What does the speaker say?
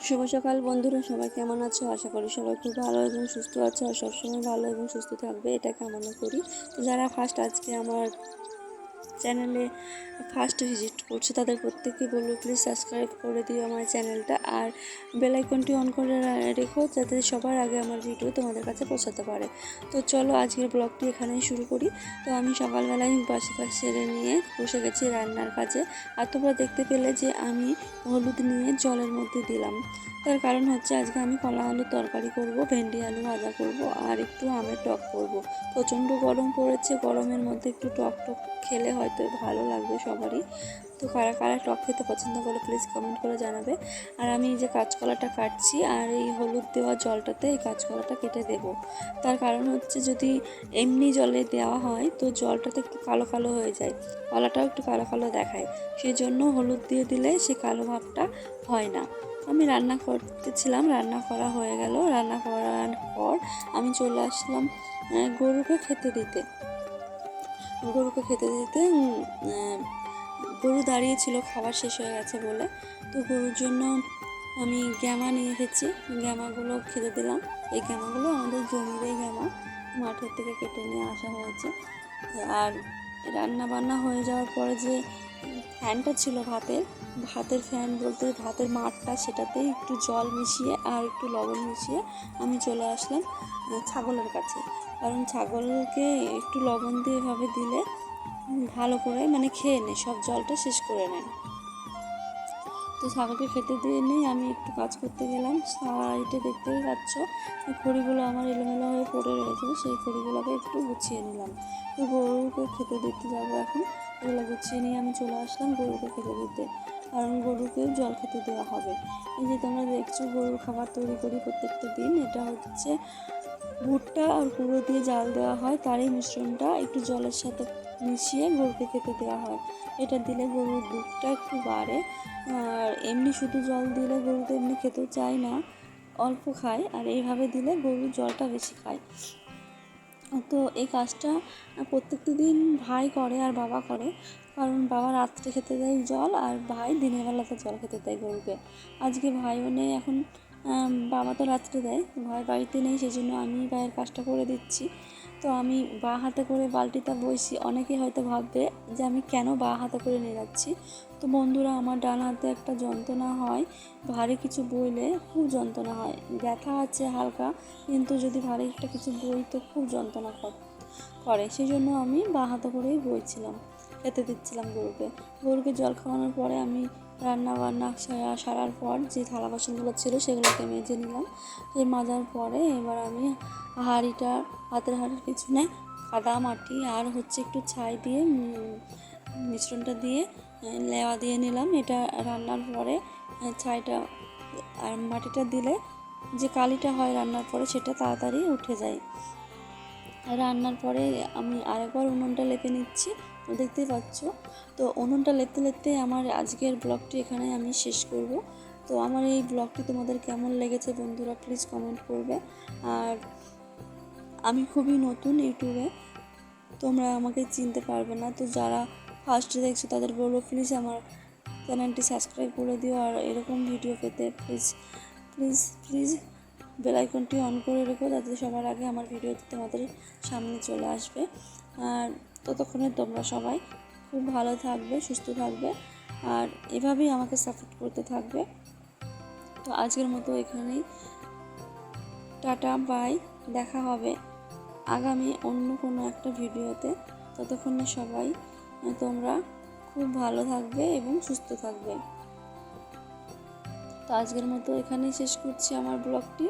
শুভ সকাল বন্ধুরা, সবাই কেমন আছো? আশা করি সবাই খুব ভালো এবং সুস্থ আছো আর সবসময় ভালো এবং সুস্থ থাকবে, এটা কামনা করি। তো যারা ফার্স্ট আজকে আমার চ্যানেলে ফার্স্ট ভিজিট করছে তাদের প্রত্যেককে বলবো প্লিজ সাবস্ক্রাইব করে দিও আমার চ্যানেলটা, আর বেল আইকনটি অন করে রেখো যাতে সবার আগে আমার ভিডিও তোমাদের কাছে পৌঁছাতে পারে। তো চলো আজকের ব্লগটি এখানেই শুরু করি। তো আমি সকালবেলায় বাসি কাজ সেরে নিয়ে বসে গেছি রান্নার কাজে। আর তোমরা দেখতে পেলে যে আমি হলুদ নিয়ে জলের মধ্যে দিলাম। তার কারণ হচ্ছে আজকে আমি কলা আলুর তরকারি করব, ভেন্ডি আলু ভাজা করব আর একটু আমের টক করব। প্রচণ্ড গরম পড়েছে, গরমের মধ্যে একটু টক টক খেলে হয়তো ভালো লাগবে সবারই। তো কারা কারা টক খেতে পছন্দ করে প্লিজ কমেন্ট করে জানাবে। আর আমি এই যে কাঁচকলাটা কাটছি আর এই হলুদ দেওয়া জলটাতে এই কাঁচকলাটা কেটে দেব। তার কারণ হচ্ছে যদি এমনি জলে দেওয়া হয় তো জলটাতে একটু কালো কালো হয়ে যায়, কলাটাও একটু কালো কালো দেখায়, সেই জন্য হলুদ দিয়ে দিলে সে কালো ভাবটা হয় না। আমি রান্না করতেছিলাম, রান্না করা হয়ে গেল। রান্না করার পর আমি চলে আসলাম গরুকে খেতে দিতে। গরু দাঁড়িয়েছিল খাবার শেষ হয়ে গেছে বলে। তো গরুর জন্য আমি গ্যামা নিয়ে এসেছি, গ্যামাগুলো খেতে দিলাম। এই গ্যামাগুলো আমাদের জমিরই গ্যামা, মাঠের থেকে কেটে নিয়ে আসা হয়েছে। আর রান্না বান্না হয়ে যাওয়ার পরে যে ফ্যানটা ছিল ভাতের ফ্যান বলতে ভাতের মাঠটা, সেটাতে একটু জল মিশিয়ে আর একটু লবণ মিশিয়ে আমি চলে আসলাম ছাগলের কাছে। কারণ ছাগলকে একটু লবণ দিয়ে এভাবে দিলে ভালো করে খেয়ে নেয়, সব জলটা শেষ করে নেয়। তো ছাগলকে খেতে দিয়ে নিয়ে আমি একটু কাজ করতে গেলাম। সাইডে দেখতেই পাচ্ছ খড়িগুলো আমার এলোমেলো হয়ে পড়ে রয়েছে, সেই খড়িগুলোকে একটু গুছিয়ে নিলাম। তো গরুকে খেতে দিতে যাবো এখন, এগুলো গুছিয়ে নিয়ে আমি চলে আসলাম গরুকে খেতে দিতে, কারণ গরুকেও জল খেতে দেওয়া হবে। এই যে তোমরা দেখছো গরুর খাবার তৈরি করি প্রত্যেকটা দিন। এটা হচ্ছে ভুট্টা আর গুঁড়ো দিয়ে জাল দেওয়া হয়, তারই মিশ্রণটা একটু জলের সাথে মিশিয়ে গরুকে খেতে দেওয়া হয়। এটা দিলে গরুর দুধটা একটু বাড়ে। আর এমনি শুধু জল দিলে গরু তো এমনি খেতেও চায় না, অল্প খায়, আর এইভাবে দিলে গরু জলটা বেশি খায়। তো এই কাজটা প্রত্যেকটা দিন ভাই করে আর বাবা করে, কারণ বাবা রাত্রে খেতে দেয় জল আর ভাই দিনের বেলাতে জল খেতে দেয় গরুকে। আজকে ভাইও নেই এখন, বাবা তো রাত্রে দেয়, ভাই বাড়িতে নেই, সেই জন্য আমি ভাইয়ের কাজটা করে দিচ্ছি। তো আমি বাঁ হাতে করে বালতিটা বইছি। অনেকে হয়তো ভাববে যে আমি কেন বাঁ হাতে করে নিয়ে যাচ্ছি। তো বন্ধুরা, আমার ডান হাতে একটা যন্ত্রণা হয়, ভারী কিছু বইলে খুব যন্ত্রণা হয়, ব্যথা আছে হালকা, কিন্তু যদি ভারী একটা কিছু বই তো খুব যন্ত্রণা করে, সেই জন্য আমি বাঁ হাতে করেই বইছিলাম, খেতে দিচ্ছিলাম গরুকে জল খাওয়ানোর পরে আমি রান্না বান্না সারার পর যে থালা বাসনগুলো ছিল সেগুলোকে মেজে নিলাম। সেই মাজার পরে এবার আমি হাতের হাঁড়ির পিছনে কাদা মাটি আর হচ্ছে একটু ছাই দিয়ে মিশ্রণটা দিয়ে লেওয়া দিয়ে নিলাম। এটা রান্নার পরে ছাইটা আর মাটিটা দিলে যে কালিটা হয় রান্নার পরে সেটা তাড়াতাড়ি উঠে যায়। রান্নার পরে আমি আরেকবার উনুনটা লেপে নিচ্ছি, দেখতেই পাচ্ছ। তো উনুনটা লেপতে লেপতে আমার আজকের ব্লগটি এখানে আমি শেষ করব। তো আমার এই ব্লগটি তোমাদের কেমন লেগেছে বন্ধুরা প্লিজ কমেন্ট করবে। আর আমি খুবই নতুন ইউটিউবে, তোমরা আমাকে চিনতে পারবে না। তো যারা ফার্স্টে দেখছো তাদের বলবো প্লিজ আমার চ্যানেলটি সাবস্ক্রাইব করে দিও, আর এরকম ভিডিও পেতে প্লিজ প্লিজ প্লিজ বেল আইকনটি অন করে রেখো যাতে সবার আগে আমার ভিডিওটি তোমাদের সামনে চলে আসবে। আর ততক্ষণে তোমরা সবাই খুব ভালো থাকবে, সুস্থ থাকবে, আর এভাবেই আমাকে সাপোর্ট করতে থাকবে। তো আজকের মতো এখানেই, টাটা বাই, দেখা হবে আগামী অন্য কোনো একটা ভিডিওতে। ততক্ষণে সবাই তোমরা খুব ভালো থাকবে এবং সুস্থ থাকবে। তো আজকের মতো এখানেই শেষ করছি আমার ব্লগটি।